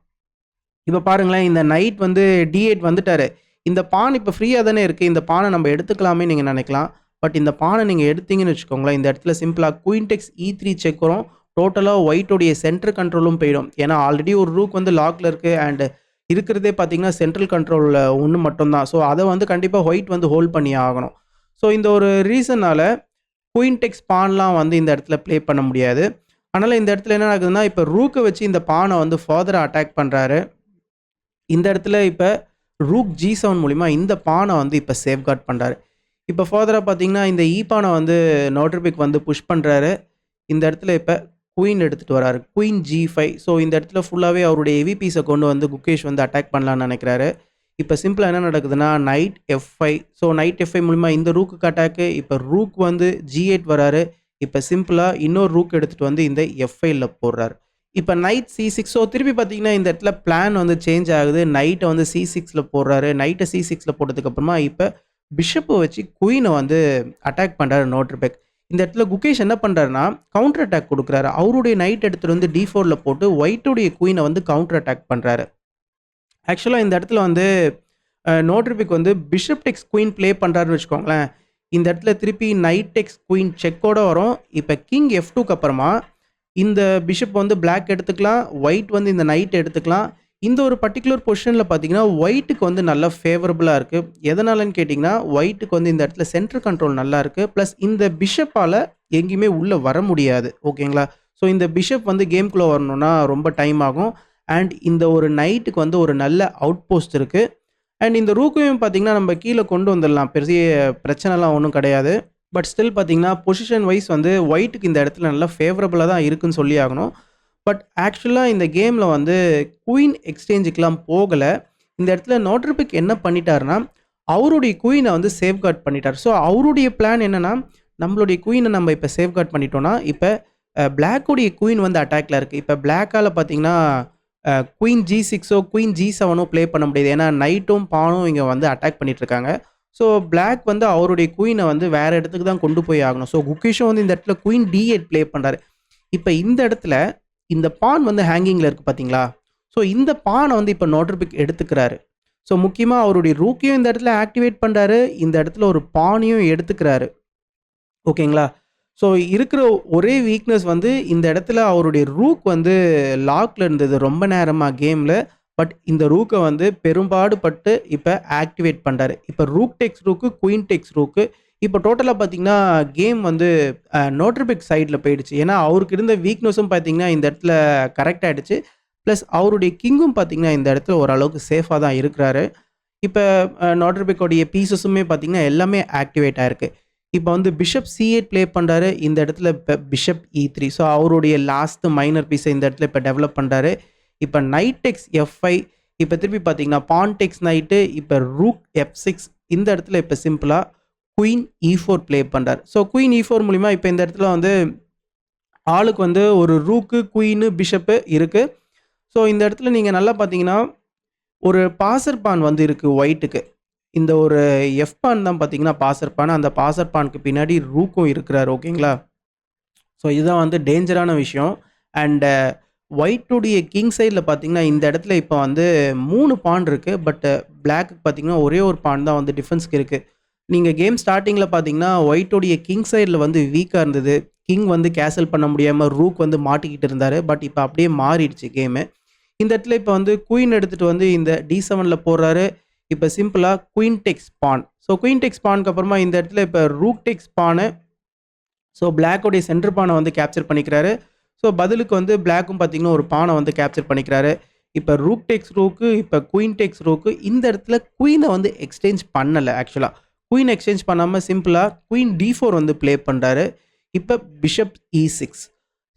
இப்போ பாருங்களேன், இந்த நைட் வந்து D8 வந்துட்டாரு. இந்த பான் இப்போ ஃப்ரீயாக தானே இருக்குது, இந்த பானை நம்ம எடுத்துக்கலாமே நீங்கள் நினைக்கலாம். பட் இந்த பானை நீங்கள் எடுத்தீங்கன்னு வச்சுக்கோங்களேன், இந்த இடத்துல சிம்பிளாக குயின் டெக்ஸ் E3 செக் வரும். டோட்டலாக ஒயிட்டோடைய சென்ட்ரல் கண்ட்ரோலும் போயிடும். ஏன்னா ஆல்ரெடி ஒரு ரூக் வந்து லாக்கில் இருக்குது அண்ட் இருக்கிறதே பார்த்தீங்கன்னா சென்ட்ரல் கண்ட்ரோலில் ஒன்று மட்டும்தான். ஸோ அதை வந்து கண்டிப்பாக ஒயிட் வந்து ஹோல்ட் பண்ணி ஆகணும். ஸோ இந்த ஒரு ரீசனால் குயின் டெக்ஸ் பான்லாம் வந்து இந்த இடத்துல ப்ளே பண்ண முடியாது. அதனால் இந்த இடத்துல என்ன ஆகுதுன்னா, இப்போ ரூக்கை வச்சு இந்த பானை வந்து ஃபர்தராக அட்டாக் பண்ணுறாரு. இந்த இடத்துல இப்போ ரூக் G7 மூலிமா இந்த பானை வந்து இப்போ சேஃப்கார்ட் பண்ணுறாரு. இப்போ ஃபர்தராக பார்த்தீங்கன்னா இந்த பானை வந்து நோட்ரிபிக் வந்து புஷ் பண்ணுறாரு. இந்த இடத்துல இப்போ குயின் எடுத்துகிட்டு வராரு, குயின் G5. ஸோ இந்த இடத்துல ஃபுல்லாகவே அவருடைய ஹெவி பீஸை கொண்டு வந்து குகேஷ் வந்து அட்டாக் பண்ணலான்னு நினைக்கிறாரு. இப்போ சிம்பிளாக என்ன நடக்குதுன்னா night F5. So night F5 மூலிமா இந்த ரூக்குக்கு அட்டாக்கு. இப்போ ரூக் வந்து G8 வராரு. இப்போ சிம்பிளாக இன்னொரு ரூக் எடுத்துகிட்டு வந்து இந்த F5ல போடுறாரு. இப்போ நைட் C6. ஸோ திருப்பி பார்த்தீங்கன்னா இந்த இடத்துல பிளான் வந்து சேஞ்ச் ஆகுது. நைட்டை வந்து C6ல போடுறாரு. நைட்டை C6ல போட்டதுக்கப்புறமா இப்போ பிஷப்பை வச்சு குயினை வந்து அட்டாக் பண்ணுறாரு நோட்ரிபெக். இந்த இடத்துல குகேஷ் என்ன பண்ணுறாருன்னா கவுண்டர் அட்டாக் கொடுக்குறாரு. அவருடைய நைட் எடுத்துகிட்டு வந்து D4ல போட்டு ஒயிட்டுடைய குயினை வந்து கவுண்டர் அட்டாக் பண்ணுறாரு. ஆக்சுவலாக இந்த இடத்துல வந்து நோட்ரிபிக் வந்து பிஷப் டெக்ஸ் குயின் ப்ளே பண்ணுறாருன்னு வச்சுக்கோங்களேன். இந்த இடத்துல திருப்பி நைட் டெக்ஸ் குயின் செக்கோட வரும். இப்போ கிங் F2க்கு அப்புறமா இந்த பிஷப் வந்து பிளாக் எடுத்துக்கலாம், ஒயிட் வந்து இந்த நைட் எடுத்துக்கலாம். இந்த ஒரு பர்டிகுலர் பொசிஷனில் பார்த்தீங்கன்னா ஒயிட்டுக்கு வந்து நல்லா ஃபேவரபுளாக இருக்குது. எதனாலன்னு கேட்டிங்கன்னா ஒயிட்டுக்கு வந்து இந்த இடத்துல சென்ட்ரல் கண்ட்ரோல் நல்லா இருக்குது. ப்ளஸ் இந்த பிஷப்பால் எங்கேயுமே உள்ளே வர முடியாது. ஓகேங்களா? ஸோ இந்த பிஷப் வந்து கேம்குள்ளே வரணும்னா ரொம்ப டைம் ஆகும். அண்ட் இந்த ஒரு நைட்டுக்கு வந்து ஒரு நல்ல அவுட் போஸ்ட் இருக்குது. அண்ட் இந்த ரூக்கையும் பார்த்தீங்கன்னா நம்ம கீழே கொண்டு வந்துடலாம், பெரிய பிரச்சனைலாம் ஒன்றும் கிடையாது. பட் ஸ்டில் பார்த்தீங்கன்னா பொசிஷன் வைஸ் வந்து ஒயிட்டுக்கு இந்த இடத்துல நல்லா ஃபேவரபுளாக தான் இருக்குன்னு சொல்லி ஆகணும். பட் ஆக்சுவலாக இந்த கேமில் வந்து குயின் எக்ஸ்சேஞ்சுக்கெலாம் போகலை. இந்த இடத்துல நோட்ரிபிக் என்ன பண்ணிட்டாருன்னா அவருடைய குயினை வந்து சேஃப்கார்ட் பண்ணிட்டார். ஸோ அவருடைய பிளான் என்னென்னா நம்மளுடைய குயினை நம்ம இப்போ சேஃப்கார்ட் பண்ணிட்டோன்னா இப்போ பிளாக்குடைய குயின் வந்து அட்டாக்ல இருக்குது. இப்போ பிளாக்கால் பார்த்தீங்கன்னா குயின் G6ஓ குயின் G7ஓ ப்ளே பண்ண முடியாது. ஏன்னா நைட்டும் பானும் இங்கே வந்து அட்டாக் பண்ணிகிட்ருக்காங்க. ஸோ பிளாக் வந்து அவருடைய குயினை வந்து வேறு இடத்துக்கு தான் கொண்டு போய் ஆகணும். ஸோ குகேஷும் வந்து இந்த இடத்துல குயின் D8 ப்ளே பண்ணுறாரு. இப்போ இந்த இடத்துல இந்த பான் வந்து ஹேங்கிங்கில் இருக்குது பார்த்தீங்களா? ஸோ இந்த பானை வந்து இப்போ நோட்ரிபிக் எடுத்துக்கிறாரு. ஸோ முக்கியமாக அவருடைய ரூக்கையும் இந்த இடத்துல ஆக்டிவேட் பண்ணுறாரு, இந்த இடத்துல ஒரு பானையும் எடுத்துக்கிறாரு. ஓகேங்களா? ஸோ இருக்கிற ஒரே வீக்னஸ் வந்து இந்த இடத்துல அவருடைய ரூக் வந்து லாக்ல இருந்தது ரொம்ப நேரமாக கேமில். பட் இந்த ரூக்கை வந்து பெரும்பாடுபட்டு இப்போ ஆக்டிவேட் பண்ணுறாரு. இப்போ ரூக் டெக்ஸ் ரூக்கு, குயின் டெக்ஸ் ரூக்கு. இப்போ டோட்டலாக பார்த்தீங்கன்னா கேம் வந்து நோட்ரிபிக் சைடில் போயிடுச்சு. ஏன்னா அவருக்கு இருந்த வீக்னஸும் பார்த்தீங்கன்னா இந்த இடத்துல கரெக்ட் ஆகிடுச்சு. ப்ளஸ் அவருடைய கிங்கும் பார்த்தீங்கன்னா இந்த இடத்துல ஓரளவுக்கு சேஃபாக தான் இருக்கிறாரு. இப்போ நோட்ரிபிக்கோடைய பீசஸுமே பார்த்தீங்கன்னா எல்லாமே ஆக்டிவேட் ஆகிருக்கு. இப்போ வந்து பிஷப் C8 ப்ளே பண்ணுறாரு. இந்த இடத்துல இப்போ பிஷப் E3. ஸோ அவருடைய லாஸ்ட் மைனர் பீஸை இந்த இடத்துல இப்போ டெவலப் பண்ணுறாரு. இப்போ நைட் டெக்ஸ் F5. இப்போ திருப்பி பார்த்தீங்கன்னா பான் டெக்ஸ் நைட்டு. இப்போ ரூக் F6. இந்த இடத்துல இப்போ சிம்பிளாக குயின் E4 ப்ளே பண்ணுறாரு. ஸோ குயின் E4 மூலிமா இப்போ இந்த இடத்துல வந்து ஆளுக்கு வந்து ஒரு ரூக்கு, குயின், பிஷப்பு இருக்குது. ஸோ இந்த இடத்துல நீங்கள் நல்லா பார்த்தீங்கன்னா ஒரு பாசர் பான் வந்து இருக்குது ஒயிட்டுக்கு. இந்த ஒரு F பான் தான் பார்த்தீங்கன்னா பாசர் பான். அந்த பாசர் பானுக்கு பின்னாடி ரூக்கும் இருக்கிறார். ஓகேங்களா? ஸோ இதுதான் வந்து டேஞ்சரான விஷயம். அண்ட் ஒயிட்டுடைய கிங் சைடில் பார்த்தீங்கன்னா இந்த இடத்துல இப்போ வந்து 3 பான் இருக்குது. பட் பிளாக்குக்கு பார்த்தீங்கன்னா ஒரே ஒரு பான் தான் வந்து டிஃபென்ஸ்க்கு இருக்குது. நீங்கள் கேம் ஸ்டார்டிங்கில் பார்த்தீங்கன்னா ஒயிட்டுடைய கிங் சைடில் வந்து வீக்காக இருந்தது. கிங் வந்து கேசல் பண்ண முடியாமல் ரூக் வந்து மாட்டிக்கிட்டு இருந்தார். பட் இப்போ அப்படியே மாறிடுச்சு கேமு. இந்த இடத்துல இப்போ வந்து குயின் எடுத்துகிட்டு வந்து இந்த D7ல போடுறாரு. இப்போ சிம்பிளாக queen takes pawn. So queen takes பானுக்கு அப்புறமா இந்த இடத்துல இப்போ ரூக் டெக்ஸ் பானு. ஸோ பிளாக்குடைய சென்டர் பானை வந்து கேப்சர் பண்ணிக்கிறாரு. ஸோ பதிலுக்கு வந்து பிளாக்கும் பார்த்தீங்கன்னா ஒரு பானை வந்து கேப்சர் பண்ணிக்கிறாரு. இப்போ ரூக் டெக்ஸ் ரூக்கு, இப்போ குயின் டெக்ஸ் ரூக்கு. இந்த இடத்துல குயினை வந்து எக்ஸ்சேஞ்ச் பண்ணலை. ஆக்சுவலாக குயின் எக்ஸ்சேஞ்ச் பண்ணாமல் சிம்பிளாக குயின் D4 வந்து ப்ளே பண்ணுறாரு. இப்போ பிஷப் E6.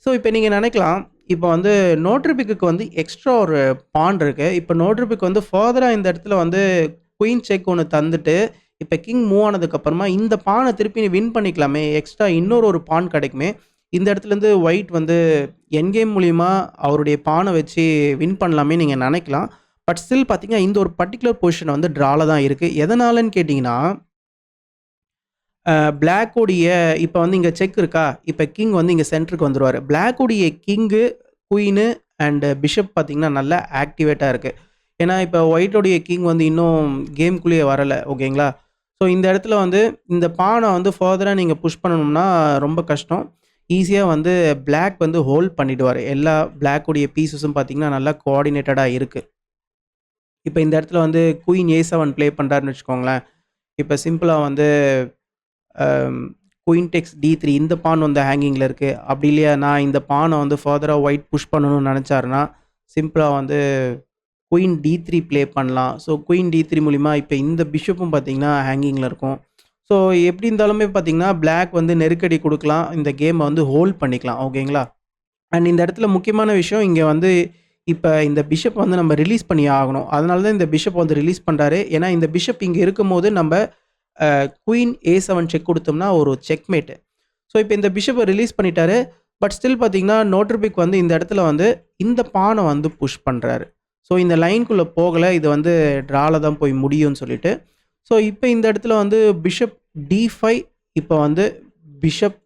ஸோ இப்போ நீங்கள் நினைக்கலாம் இப்போ வந்து நோட்ரிபிக்கு வந்து எக்ஸ்ட்ரா ஒரு பான் இருக்குது. இப்போ நோட்ரிபிக் வந்து ஃபர்தராக இந்த இடத்துல வந்து குயின் செக் ஒன்று தந்துட்டு இப்போ கிங் மூவ் ஆனதுக்கப்புறமா இந்த பானை திருப்பி வின் பண்ணிக்கலாமே, எக்ஸ்ட்ரா இன்னொரு ஒரு பான் கிடைக்குமே. இந்த இடத்துலேருந்து ஒயிட் வந்து என் கேம் மூலிமா அவருடைய பானை வச்சு வின் பண்ணலாமே நீங்கள் நினைக்கலாம். பட் ஸ்டில் பார்த்தீங்கன்னா இந்த ஒரு பர்டிகுலர் பொசிஷன் வந்து ட்ரால தான் இருக்குது. எதனாலன்னு கேட்டிங்கன்னா பிளாக்கோடைய இப்போ வந்து இங்கே செக் இருக்கா, இப்போ கிங் வந்து இங்கே சென்டருக்கு வந்துருவார். பிளாக்கோடைய கிங்கு, குயினு அண்டு பிஷப் பார்த்தீங்கன்னா நல்லா ஆக்டிவேட்டாக இருக்குது. ஏன்னா இப்போ ஒயிட்டோடைய கிங் வந்து இன்னும் கேம்குள்ளேயே வரலை. ஓகேங்களா? ஸோ இந்த இடத்துல வந்து இந்த பானை வந்து ஃபர்தராக நீங்கள் புஷ் பண்ணணும்னா ரொம்ப கஷ்டம். ஈஸியாக வந்து பிளாக் வந்து ஹோல்ட் பண்ணிடுவார். எல்லா பிளாக்குடைய பீசஸும் பார்த்தீங்கன்னா நல்லா கோஆர்டினேட்டடாக இருக்குது. இப்போ இந்த இடத்துல வந்து குயின் A7 ப்ளே பண்ணுறாருன்னு வச்சுக்கோங்களேன். இப்போ சிம்பிளாக வந்து குயின் டெக்ஸ் D3 இந்த பான் வந்து ஹேங்கிங்கில் இருக்குது. அப்படி இல்லையா நான் இந்த பானை வந்து ஃபர்தராக ஒயிட் புஷ் பண்ணணும்னு நினச்சாருன்னா சிம்பிளாக வந்து குயின் D3 ப்ளே பண்ணலாம். ஸோ குயின் D3 மூலிமா இப்போ இந்த பிஷப்பும் பார்த்தீங்கன்னா ஹேங்கிங்கில் இருக்கும். ஸோ எப்படி இருந்தாலுமே பார்த்தீங்கன்னா பிளாக் வந்து நெருக்கடி கொடுக்கலாம். இந்த கேமை வந்து ஹோல்ட் பண்ணிக்கலாம். ஓகேங்களா? அண்ட் இந்த இடத்துல முக்கியமான விஷயம் இங்கே வந்து இப்போ இந்த பிஷப் வந்து நம்ம ரிலீஸ் பண்ணி ஆகணும். அதனால தான் இந்த பிஷப் வந்து ரிலீஸ் பண்ணுறாரு. ஏன்னா இந்த பிஷப் இங்கே இருக்கும்போது நம்ம குயின் A7 செக் கொடுத்தோம்னா ஒரு செக்மேட்டு. ஸோ இப்போ இந்த பிஷப்பை ரிலீஸ் பண்ணிட்டாரு. பட் ஸ்டில் பார்த்தீங்கன்னா நோட்ரிபிக் வந்து இந்த இடத்துல வந்து இந்த பானை வந்து புஷ் பண்ணுறாரு. ஸோ இந்த லைனுக்குள்ளே போகலை. இது வந்து ட்ரால தான் போய் முடியும்னு சொல்லிட்டு. ஸோ இப்போ இந்த இடத்துல வந்து பிஷப் D5 இப்போ வந்து பிஷப்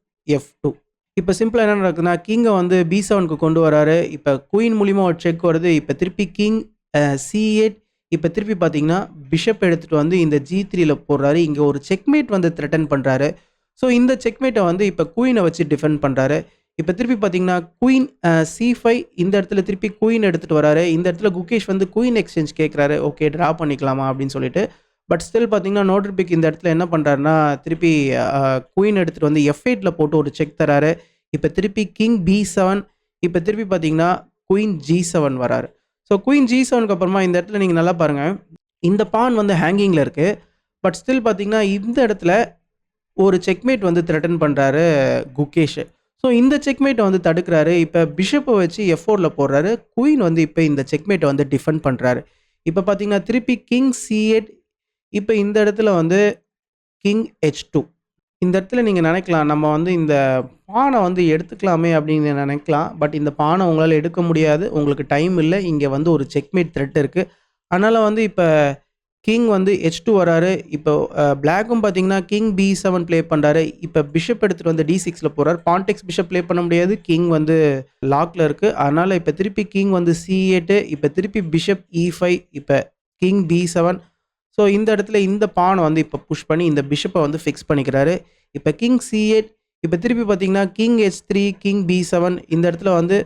F2. இப்போ சிம்பிளாக என்ன நடக்குதுன்னா கிங்கை வந்து B7க்கு கொண்டு வராரு. இப்போ குயின் மூலிமா ஒரு செக் வருது. இப்போ திருப்பி கிங் C8. இப்போ திருப்பி பார்த்தீங்கன்னா பிஷப் எடுத்துகிட்டு வந்து இந்த G3ல போடுறாரு. இங்கே ஒரு செக்மேட் வந்து த்ரெட்டன் பண்ணுறாரு. ஸோ இந்த செக்மேட்டை வந்து இப்போ குயினை வச்சு டிஃபெண்ட் பண்ணுறாரு. இப்போ திருப்பி பார்த்தீங்கன்னா குயின் C5 இந்த இடத்துல திருப்பி குயின் எடுத்துகிட்டு வராரு. இந்த இடத்துல குகேஷ் வந்து குயின் எக்ஸ்சேஞ்ச் கேட்குறாரு. ஓகே ட்ரா பண்ணிக்கலாமா அப்படின்னு சொல்லிட்டு. பட் ஸ்டில் பார்த்தீங்கன்னா நோட்ரிபிக் இந்த இடத்துல என்ன பண்ணுறாருன்னா திருப்பி குயின் எடுத்துகிட்டு வந்து F8ல போட்டு ஒரு செக் தராரு. இப்போ திருப்பி கிங் B7. இப்போ திருப்பி பார்த்தீங்கன்னா குயின் G7 வராரு. ஸோ குயின் G7க்கு அப்புறமா இந்த இடத்துல நீங்கள் நல்லா பாருங்கள். இந்த பான் வந்து ஹேங்கிங்கில் இருக்குது. பட் ஸ்டில் பார்த்தீங்கன்னா இந்த இடத்துல ஒரு செக்மேட் வந்து த்ரெட்டன் பண்ணுறாரு குகேஷ். ஸோ இந்த செக்மேட்டை வந்து தடுக்கிறாரு. இப்போ பிஷப்பை வச்சு F4ல போடுறாரு. குயின் வந்து இப்போ இந்த செக்மேட்டை வந்து டிஃபெண்ட் பண்ணுறாரு. இப்போ பார்த்தீங்கன்னா திருப்பி கிங் C8. இப்போ இந்த இடத்துல வந்து கிங் H2. இந்த இடத்துல நீங்கள் நினைக்கலாம் நம்ம வந்து இந்த பானை வந்து எடுத்துக்கலாமே அப்படின்னு நினைக்கலாம். பட் இந்த பானை உங்களால் எடுக்க முடியாது. உங்களுக்கு டைம் இல்லை. இங்கே வந்து ஒரு செக்மேட் த்ரெட் இருக்குது. அதனால் வந்து இப்போ கிங் வந்து H2 வராரு. இப்போ பிளாக்கும் பார்த்தீங்கன்னா கிங் B7 ப்ளே பண்ணுறாரு. இப்போ பிஷப் எடுத்துகிட்டு வந்து D6ல போகிறார். பான்டெக்ஸ் பிஷப் ப்ளே பண்ண முடியாது. கிங் வந்து லாக்கில் இருக்குது. அதனால் இப்போ திருப்பி கிங் வந்து C8. இப்போ திருப்பி பிஷப் E5. இப்போ கிங் B7. ஸோ இந்த இடத்துல இந்த பானை வந்து இப்போ புஷ் பண்ணி இந்த பிஷப்பை வந்து ஃபிக்ஸ் பண்ணிக்கிறாரு. இப்போ கிங் C8. இப்போ திருப்பி பார்த்தீங்கன்னா கிங் H3, கிங் B7. இந்த இடத்துல வந்து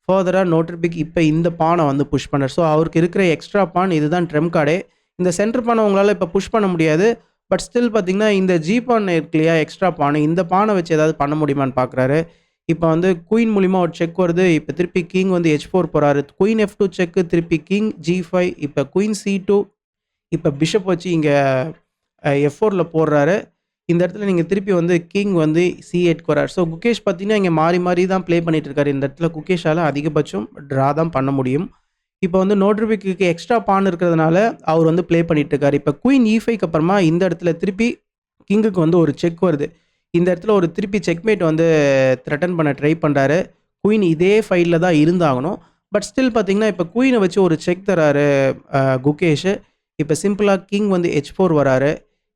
ஃபர்தராக நோட்ரிபிக் இப்போ இந்த பானை வந்து புஷ் பண்ணார். ஸோ அவருக்கு இருக்கிற எக்ஸ்ட்ரா பான் இதுதான் ட்ரெம்ப் கார்டே. இந்த சென்டர் பானை உங்களால் இப்போ புஷ் பண்ண முடியாது. பட் ஸ்டில் பார்த்தீங்கன்னா இந்த G பான் இருக்கு இல்லையா எக்ஸ்ட்ரா பானை, இந்த பானை வச்சு ஏதாவது பண்ண முடியுமான்னு பார்க்குறாரு. இப்போ வந்து குயின் மூலிமா ஒரு செக் வருது. இப்போ திருப்பி கிங் வந்து H4 போகிறாரு. குயின் F2 செக்கு. திருப்பி கிங் G5. இப்போ குயின் C2. இப்போ பிஷப் வச்சு இங்கே F4ல போடுறாரு. இந்த இடத்துல நீங்கள் திருப்பி வந்து கிங் வந்து C8க்கு வராரு. ஸோ குகேஷ் பார்த்தீங்கன்னா இங்கே மாறி மாறி தான் ப்ளே பண்ணிட்டு இருக்காரு. இந்த இடத்துல குகேஷால் அதிகபட்சம் ட்ரா தான் பண்ண முடியும். இப்போ வந்து நோட்ரிபிக்கு எக்ஸ்ட்ரா பான் இருக்கிறதுனால அவர் வந்து ப்ளே பண்ணிட்டு இருக்காரு. இப்போ குயின் E5க்கு அப்புறமா இந்த இடத்துல திருப்பி கிங்குக்கு வந்து ஒரு செக் வருது. இந்த இடத்துல ஒரு திருப்பி செக்மேட் வந்து த்ரெட்டன் பண்ண ட்ரை பண்ணுறாரு. குயின் இதே ஃபைலில் தான் இருந்தாகணும். பட் ஸ்டில் பார்த்தீங்கன்னா இப்போ குயினை வச்சு ஒரு செக் தராரு குகேஷ். இப்போ சிம்பிளாக கிங் வந்து H4 வராரு.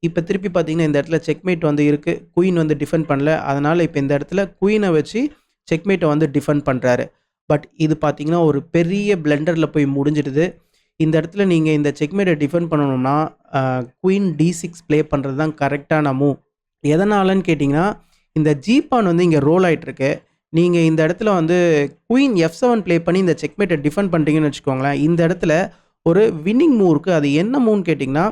இப்போ திருப்பி பார்த்தீங்கன்னா இந்த இடத்துல செக்மேட் வந்து இருக்குது. குயின் வந்து டிஃபெண்ட் பண்ணல. அதனால் இப்போ இந்த இடத்துல குயினை வச்சு செக்மேட்டை வந்து டிஃபெண்ட் பண்ணுறாரு. பட் இது பார்த்தீங்கன்னா ஒரு பெரிய பிளெண்டரில் போய் முடிஞ்சிடுது. இந்த இடத்துல நீங்கள் இந்த செக்மேட்டை டிஃபெண்ட் பண்ணணும்னா குயின் D6 ப்ளே பண்ணுறது தான் கரெக்டான மூவ். எதனாலன்னு கேட்டிங்கன்னா இந்த ஜீபான் வந்து இங்கே ரோல் ஆகிட்டுருக்கு. நீங்கள் இந்த இடத்துல வந்து குயின் F7 ப்ளே பண்ணி இந்த செக்மேட்டை டிஃபெண்ட் பண்ணுறீங்கன்னு வச்சுக்கோங்களேன். இந்த இடத்துல ஒரு வின்னிங் மூவ் இருக்குது. அது என்ன மூவ்னு கேட்டிங்கன்னா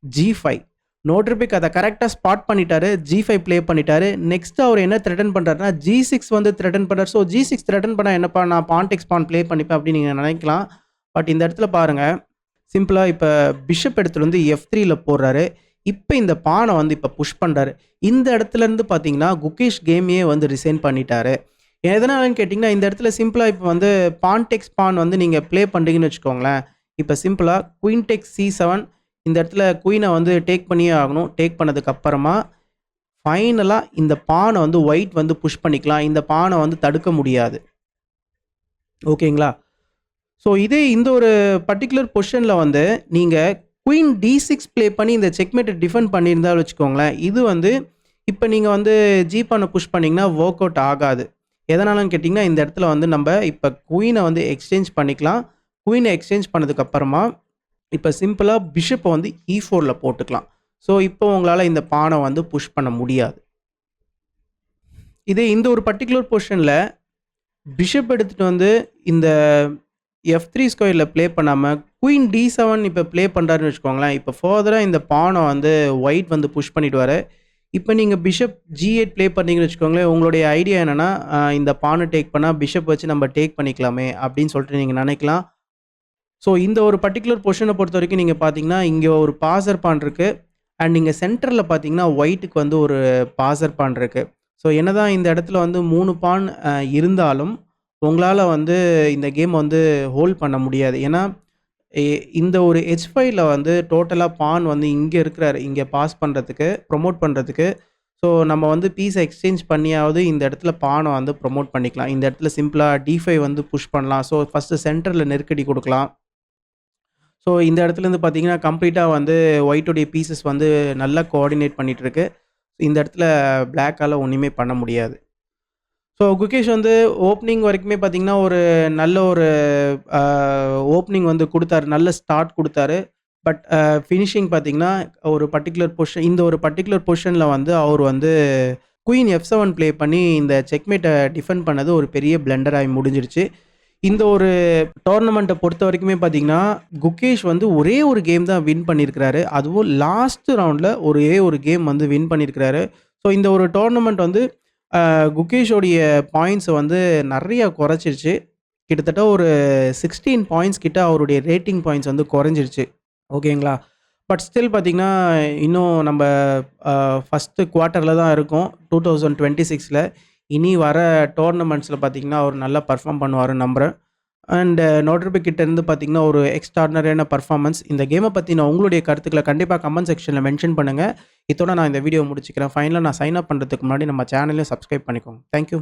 G5. நோட்ரிபிக் அதை கரெக்டாக ஸ்பாட் பண்ணிட்டாரு. G5 ப்ளே பண்ணிட்டாரு. நெக்ஸ்ட் அவர் என்ன த்ரெட்டன் பண்ணுறாருன்னா G6 வந்து த்ரெட்டன் பண்ணுறாரு. ஸோ G6 த்ரெட்டன் பண்ணால் என்னப்பா நான் பான்டெக்ஸ் பான் ப்ளே பண்ணிப்பேன் அப்படின்னு நீங்கள் நினைக்கலாம். பட் இந்த இடத்துல பாருங்கள் சிம்பிளாக இப்போ பிஷப் எடுத்துகிட்டு வந்து F3ல போடுறாரு. இப்போ இந்த பானை வந்து இப்போ புஷ் பண்ணுறாரு. இந்த இடத்துலேருந்து பார்த்தீங்கன்னா குகேஷ் கேமையே வந்து ரிசைன் பண்ணிட்டாரு. எதனாலன்னு கேட்டிங்கன்னா இந்த இடத்துல சிம்பிளாக இப்போ வந்து பான்டெக்ஸ் பான் வந்து நீங்கள் ப்ளே பண்ணுறீங்கன்னு வச்சுக்கோங்களேன். இப்போ சிம்பிளாக குயின் டெக்ஸ் C7. இந்த இடத்துல குயினை வந்து டேக் பண்ணியே ஆகணும். டேக் பண்ணதுக்கு அப்புறமா ஃபைனலாக இந்த பானை வந்து ஒயிட் வந்து புஷ் பண்ணிக்கலாம். இந்த பானை வந்து தடுக்க முடியாது. ஓகேங்களா? ஸோ இதே இந்த ஒரு பர்ட்டிகுலர் பொசிஷனில் வந்து நீங்கள் குயின் D6 ப்ளே பண்ணி இந்த செக்மேட்டை டிஃபெண்ட் பண்ணியிருந்தா வச்சுக்கோங்களேன், இது வந்து இப்போ நீங்கள் வந்து ஜி-பானை புஷ் பண்ணிங்கன்னா ஒர்க் அவுட் ஆகாது. எதனாலன்னு கேட்டிங்கன்னா, இந்த இடத்துல வந்து நம்ம இப்போ குயினை வந்து எக்ஸ்சேஞ்ச் பண்ணிக்கலாம். குயினை எக்ஸ்சேஞ்ச் பண்ணதுக்கப்புறமா இப்போ சிம்பிளாக பிஷப்பை வந்து E4ல போட்டுக்கலாம். ஸோ இப்போ உங்களால் இந்த பானை வந்து புஷ் பண்ண முடியாது. இதே இந்த ஒரு பர்ட்டிகுலர் பொசிஷனில் பிஷப் எடுத்துகிட்டு வந்து இந்த F3 ஸ்கொயரில் ப்ளே பண்ணாமல் குயின் D7 இப்போ ப்ளே பண்ணுறாருன்னு வச்சுக்கோங்களேன். இப்போ ஃபர்தராக இந்த பானை வந்து ஒயிட் வந்து புஷ் பண்ணிடுவார். இப்போ நீங்கள் பிஷப் G8 ப்ளே பண்ணீங்கன்னு வச்சுக்கோங்களேன், உங்களுடைய ஐடியா என்னென்னா இந்த பானை டேக் பண்ணால் பிஷப் வச்சு நம்ம டேக் பண்ணிக்கலாமே அப்படின்னு சொல்லிட்டு நீங்கள் நினைக்கலாம். ஸோ இந்த ஒரு பர்ட்டிகுலர் பொசிஷனை பொறுத்த வரைக்கும் நீங்கள் பார்த்தீங்கன்னா, இங்கே ஒரு பாசர் பான் இருக்குது. அண்ட் நீங்கள் சென்டரில் பார்த்தீங்கன்னா ஒயிட்டுக்கு வந்து ஒரு பாசர் பான் இருக்குது. ஸோ என்னதான் இந்த இடத்துல வந்து 3 பான் இருந்தாலும் உங்களால் வந்து இந்த கேம் வந்து ஹோல்ட் பண்ண முடியாது. ஏன்னா இந்த ஒரு H5ல வந்து டோட்டலாக பான் வந்து இங்கே இருக்கிறாரு, இங்கே பாஸ் பண்ணுறதுக்கு ப்ரொமோட் பண்ணுறதுக்கு. ஸோ நம்ம வந்து பீஸை எக்ஸ்சேஞ்ச் பண்ணியாவது இந்த இடத்துல பானை வந்து ப்ரொமோட் பண்ணிக்கலாம். இந்த இடத்துல சிம்பிளாக D5 வந்து புஷ் பண்ணலாம். ஸோ ஃபஸ்ட்டு சென்டரில் நெருக்கடி கொடுக்கலாம். ஸோ இந்த இடத்துலேருந்து பார்த்தீங்கன்னா கம்ப்ளீட்டாக வந்து ஒயிட்டுடைய பீசஸ் வந்து நல்லா கோஆர்டினேட் பண்ணிகிட்ருக்கு. இந்த இடத்துல பிளாக்கால் ஒன்றுமே பண்ண முடியாது. ஸோ குகேஷ் வந்து ஓப்பனிங் வரைக்குமே பார்த்தீங்கன்னா ஒரு நல்ல ஒரு ஓப்பனிங் வந்து கொடுத்தாரு, நல்ல ஸ்டார்ட் கொடுத்தாரு. பட் ஃபினிஷிங் பார்த்தீங்கன்னா ஒரு பர்ட்டிகுலர் பொசிஷன், இந்த ஒரு பர்ட்டிகுலர் பொசிஷனில் வந்து அவர் வந்து குயின் F7 ப்ளே பண்ணி இந்த செக்மேட்டை டிஃபெண்ட் பண்ணது ஒரு பெரிய பிளண்டராகி முடிஞ்சிருச்சு. இந்த ஒரு டோர்னமெண்ட்டை பொறுத்த வரைக்குமே பார்த்தீங்கன்னா குகேஷ் வந்து ஒரே ஒரு கேம் தான் வின் பண்ணியிருக்கிறாரு. அதுவும் லாஸ்ட் ரவுண்டில் ஒரே ஒரு கேம் வந்து வின் பண்ணியிருக்கிறாரு. ஸோ இந்த ஒரு டோர்னமெண்ட் வந்து குகேஷோடைய பாயிண்ட்ஸை வந்து நிறையா குறைச்சிருச்சு. கிட்டத்தட்ட ஒரு 16 பாயிண்ட்ஸ் கிட்ட அவருடைய ரேட்டிங் பாயிண்ட்ஸ் வந்து குறைஞ்சிருச்சு. ஓகேங்களா? பட் ஸ்டில் பார்த்தீங்கன்னா இன்னும் நம்ம ஃபஸ்ட்டு குவார்ட்டரில் தான் இருக்கோம் 2026ல். இனி வர டோர்னமெண்ட்ஸில் பார்த்தீங்கன்னா அவர் நல்லா பர்ஃபார்ம் பண்ணுவாருன்னு நம்புகிறேன். அண்ட் நோட்ரிபி கிட்டேருந்து பார்த்தீங்கன்னா ஒரு எக்ஸ்ட்ராடினரியான பர்ஃபார்மன்ஸ். இந்த கேமை பற்றின உங்களுடைய கருத்துக்களை கண்டிப்பாக கமெண்ட் செக்ஷனில் மென்ஷன் பண்ணுங்கள். இதோட நான் இந்த வீடியோ முடிச்சுக்கிறேன். ஃபைனலாக நான் சைன் அப் பண்ணுறதுக்கு முன்னாடி நம்ம சேனலையும் சப்ஸ்கிரைப் பண்ணிக்கோங்க. தேங்க்யூ.